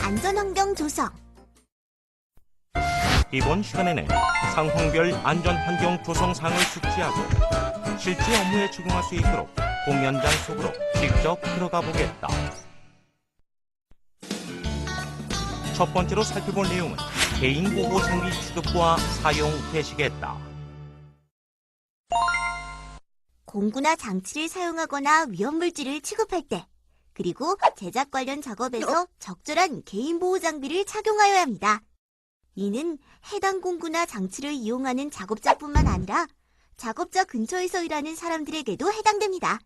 안전환경 조성. 이번 시간에는 상황별 안전환경 조성사항을 숙지하고 실제 업무에 적용할 수 있도록 공연장 속으로 직접 들어가 보겠다. 첫 번째로 살펴볼 내용은 개인보호 장비 취급과 사용 개시겠다. 공구나 장치를 사용하거나 위험물질을 취급할 때, 그리고 제작 관련 작업에서 적절한 개인보호 장비를 착용하여야 합니다. 이는 해당 공구나 장치를 이용하는 작업자뿐만 아니라 작업자 근처에서 일하는 사람들에게도 해당됩니다.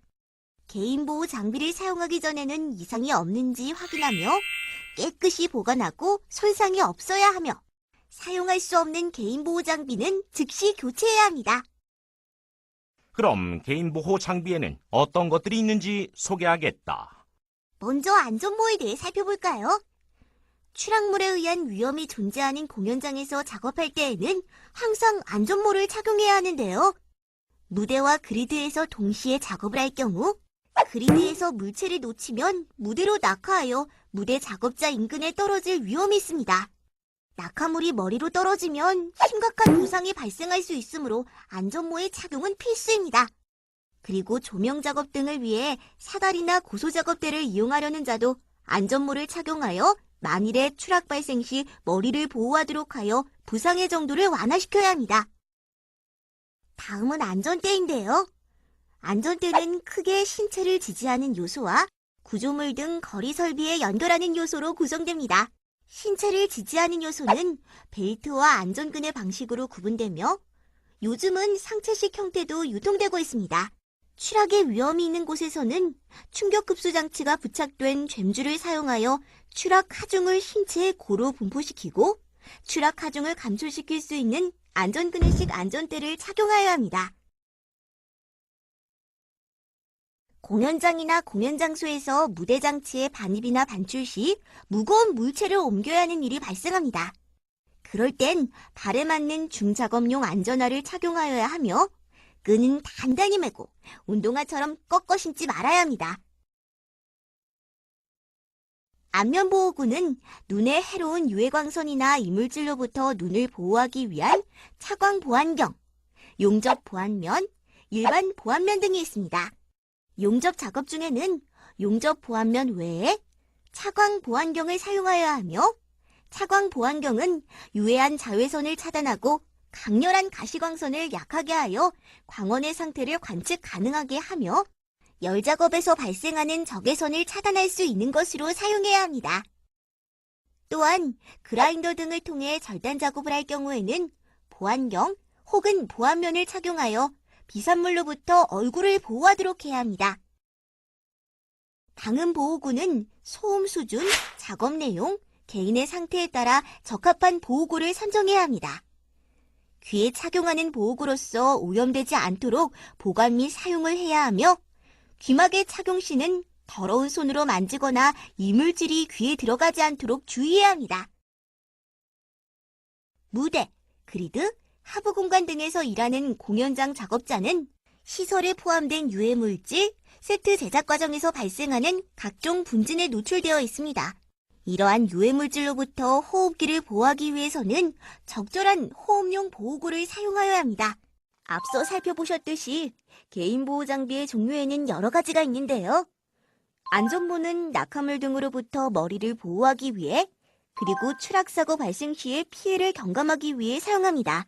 개인보호 장비를 사용하기 전에는 이상이 없는지 확인하며 깨끗이 보관하고 손상이 없어야 하며 사용할 수 없는 개인보호 장비는 즉시 교체해야 합니다. 그럼 개인보호 장비에는 어떤 것들이 있는지 소개하겠다. 먼저 안전모에 대해 살펴볼까요? 추락물에 의한 위험이 존재하는 공연장에서 작업할 때에는 항상 안전모를 착용해야 하는데요. 무대와 그리드에서 동시에 작업을 할 경우 그리드에서 물체를 놓치면 무대로 낙하하여 무대 작업자 인근에 떨어질 위험이 있습니다. 낙하물이 머리로 떨어지면 심각한 부상이 발생할 수 있으므로 안전모의 착용은 필수입니다. 그리고 조명 작업 등을 위해 사다리나 고소 작업대를 이용하려는 자도 안전모를 착용하여 만일에 추락 발생 시 머리를 보호하도록 하여 부상의 정도를 완화시켜야 합니다. 다음은 안전대인데요. 안전대는 크게 신체를 지지하는 요소와 구조물 등 거리 설비에 연결하는 요소로 구성됩니다. 신체를 지지하는 요소는 벨트와 안전끈의 방식으로 구분되며 요즘은 상체식 형태도 유통되고 있습니다. 추락의 위험이 있는 곳에서는 충격흡수 장치가 부착된 젬줄을 사용하여 추락 하중을 신체에 고루 분포시키고 추락 하중을 감소시킬 수 있는 안전그네식 안전대를 착용하여야 합니다. 공연장이나 공연장소에서 무대 장치의 반입이나 반출 시 무거운 물체를 옮겨야 하는 일이 발생합니다. 그럴 땐 발에 맞는 중작업용 안전화를 착용하여야 하며 끈은 단단히 매고 운동화처럼 꺾어 신지 말아야 합니다. 안면보호구는 눈에 해로운 유해광선이나 이물질로부터 눈을 보호하기 위한 차광 보안경, 용접 보안면, 일반 보안면 등이 있습니다. 용접 작업 중에는 용접 보안면 외에 차광 보안경을 사용하여야 하며 차광 보안경은 유해한 자외선을 차단하고 강렬한 가시광선을 약하게 하여 광원의 상태를 관측 가능하게 하며 열 작업에서 발생하는 적외선을 차단할 수 있는 것으로 사용해야 합니다. 또한 그라인더 등을 통해 절단 작업을 할 경우에는 보안경 혹은 보안면을 착용하여 비산물로부터 얼굴을 보호하도록 해야 합니다. 방음보호구는 소음 수준, 작업 내용, 개인의 상태에 따라 적합한 보호구를 선정해야 합니다. 귀에 착용하는 보호구로서 오염되지 않도록 보관 및 사용을 해야 하며 귀마개 착용 시는 더러운 손으로 만지거나 이물질이 귀에 들어가지 않도록 주의해야 합니다. 무대, 그리드, 하부 공간 등에서 일하는 공연장 작업자는 시설에 포함된 유해물질, 세트 제작 과정에서 발생하는 각종 분진에 노출되어 있습니다. 이러한 유해물질로부터 호흡기를 보호하기 위해서는 적절한 호흡용 보호구를 사용하여야 합니다. 앞서 살펴보셨듯이 개인보호 장비의 종류에는 여러 가지가 있는데요. 안전모는 낙하물 등으로부터 머리를 보호하기 위해 그리고 추락사고 발생 시에 피해를 경감하기 위해 사용합니다.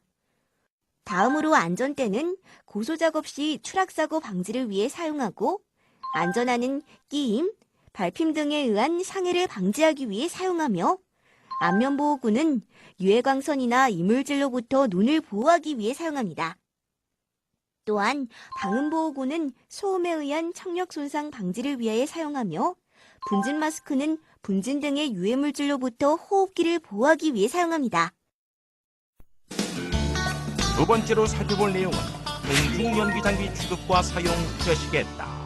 다음으로 안전대는 고소작업 시 추락사고 방지를 위해 사용하고 안전화는 끼임, 밟힘 등에 의한 상해를 방지하기 위해 사용하며 안면보호구는 유해광선이나 이물질로부터 눈을 보호하기 위해 사용합니다. 또한 방음보호구는 소음에 의한 청력 손상 방지를 위하여 사용하며 분진 마스크는 분진 등의 유해물질로부터 호흡기를 보호하기 위해 사용합니다. 두 번째로 살펴볼 내용은 공중연기장비 취급과 사용 개시겠다.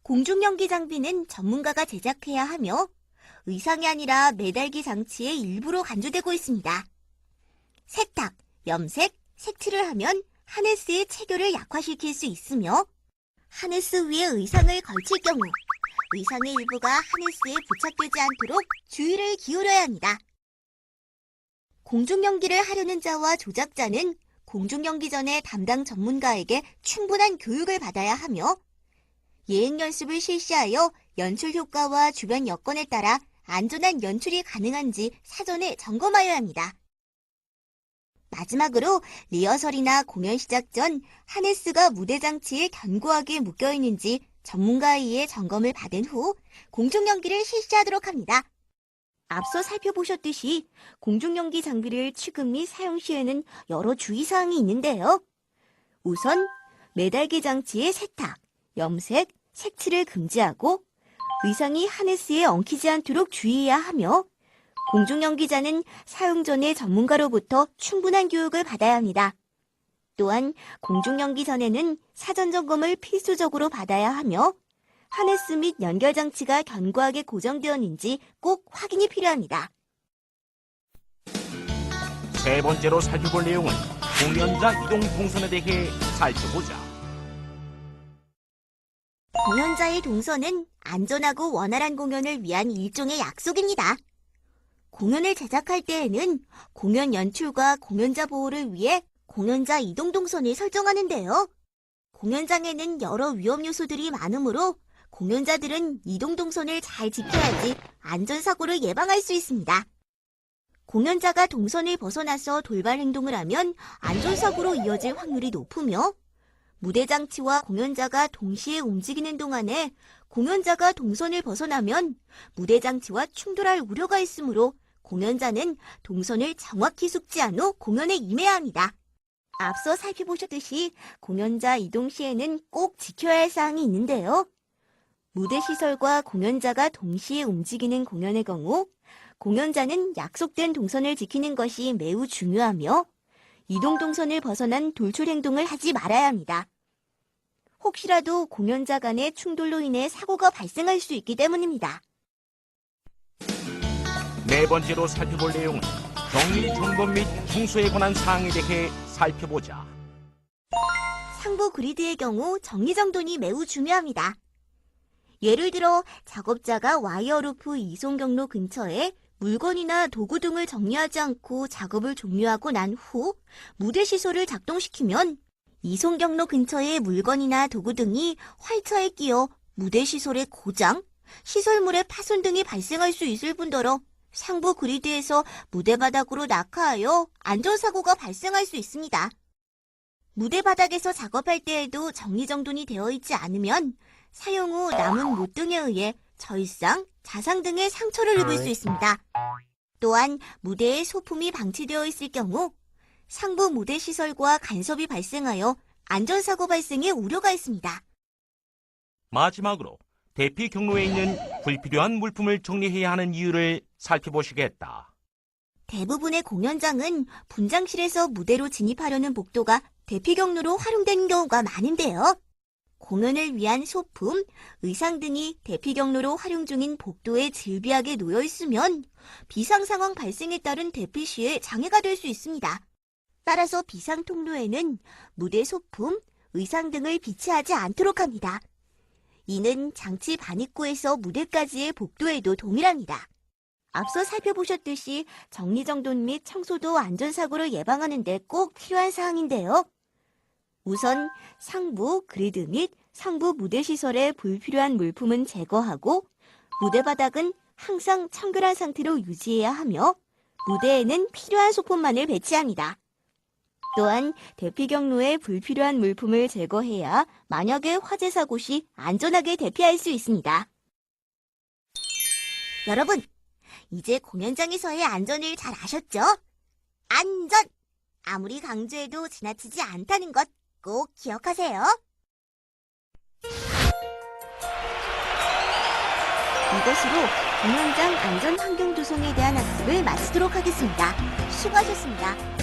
공중연기 장비는 전문가가 제작해야 하며 의상이 아니라 매달기 장치의 일부로 간주되고 있습니다. 세탁, 염색, 색칠을 하면 하네스의 체결을 약화시킬 수 있으며 하네스 위에 의상을 걸칠 경우 의상의 일부가 하네스에 부착되지 않도록 주의를 기울여야 합니다. 공중연기를 하려는 자와 조작자는 공중연기 전에 담당 전문가에게 충분한 교육을 받아야 하며 예행 연습을 실시하여 연출 효과와 주변 여건에 따라 안전한 연출이 가능한지 사전에 점검하여야 합니다. 마지막으로 리허설이나 공연 시작 전 하네스가 무대 장치에 견고하게 묶여 있는지 전문가에 의해 점검을 받은 후 공중연기를 실시하도록 합니다. 앞서 살펴보셨듯이 공중연기 장비를 취급 및 사용 시에는 여러 주의사항이 있는데요. 우선 매달개 장치의 세탁, 염색, 색칠을 금지하고 의상이 하네스에 엉키지 않도록 주의해야 하며 공중연기자는 사용 전에 전문가로부터 충분한 교육을 받아야 합니다. 또한 공중연기 전에는 사전 점검을 필수적으로 받아야 하며 하네스 및 연결 장치가 견고하게 고정되었는지 꼭 확인이 필요합니다. 세 번째로 살펴볼 내용은 공연자 이동 동선에 대해 살펴보자. 공연자의 동선은 안전하고 원활한 공연을 위한 일종의 약속입니다. 공연을 제작할 때에는 공연 연출과 공연자 보호를 위해 공연자 이동 동선을 설정하는데요. 공연장에는 여러 위험 요소들이 많으므로 공연자들은 이동 동선을 잘 지켜야지 안전사고를 예방할 수 있습니다. 공연자가 동선을 벗어나서 돌발 행동을 하면 안전사고로 이어질 확률이 높으며 무대 장치와 공연자가 동시에 움직이는 동안에 공연자가 동선을 벗어나면 무대 장치와 충돌할 우려가 있으므로 공연자는 동선을 정확히 숙지한 후 공연에 임해야 합니다. 앞서 살펴보셨듯이 공연자 이동 시에는 꼭 지켜야 할 사항이 있는데요. 무대 시설과 공연자가 동시에 움직이는 공연의 경우 공연자는 약속된 동선을 지키는 것이 매우 중요하며 이동 동선을 벗어난 돌출 행동을 하지 말아야 합니다. 혹시라도 공연자 간의 충돌로 인해 사고가 발생할 수 있기 때문입니다. 네 번째로 살펴볼 내용은 격리 점검 및 청소에 관한 사항에 대해 살펴보자. 상부 그리드의 경우 정리정돈이 매우 중요합니다. 예를 들어 작업자가 와이어루프 이송 경로 근처에 물건이나 도구 등을 정리하지 않고 작업을 종료하고 난 후 무대 시설을 작동시키면 이송 경로 근처의 물건이나 도구 등이 활차에 끼어 무대 시설의 고장, 시설물의 파손 등이 발생할 수 있을 뿐더러 상부 그리드에서 무대 바닥으로 낙하하여 안전사고가 발생할 수 있습니다. 무대 바닥에서 작업할 때에도 정리정돈이 되어 있지 않으면 사용 후 남은 못 등에 의해 절상, 자상 등의 상처를 입을 수 있습니다. 또한 무대에 소품이 방치되어 있을 경우 상부 무대 시설과 간섭이 발생하여 안전사고 발생의 우려가 있습니다. 마지막으로 대피 경로에 있는 불필요한 물품을 정리해야 하는 이유를 살펴보시겠다. 대부분의 공연장은 분장실에서 무대로 진입하려는 복도가 대피 경로로 활용되는 경우가 많은데요. 공연을 위한 소품, 의상 등이 대피 경로로 활용 중인 복도에 질비하게 놓여 있으면 비상 상황 발생에 따른 대피 시에 장애가 될 수 있습니다. 따라서 비상 통로에는 무대 소품, 의상 등을 비치하지 않도록 합니다. 이는 장치 반입구에서 무대까지의 복도에도 동일합니다. 앞서 살펴보셨듯이 정리정돈 및 청소도 안전사고를 예방하는 데 꼭 필요한 사항인데요. 우선 상부, 그리드 및 상부 무대 시설의 불필요한 물품은 제거하고 무대 바닥은 항상 청결한 상태로 유지해야 하며 무대에는 필요한 소품만을 배치합니다. 또한 대피 경로에 불필요한 물품을 제거해야 만약에 화재 사고 시 안전하게 대피할 수 있습니다. 여러분, 이제 공연장에서의 안전을 잘 아셨죠? 안전! 아무리 강조해도 지나치지 않다는 것 꼭 기억하세요. 이것으로 공연장 안전 환경 조성에 대한 학습을 마치도록 하겠습니다. 수고하셨습니다.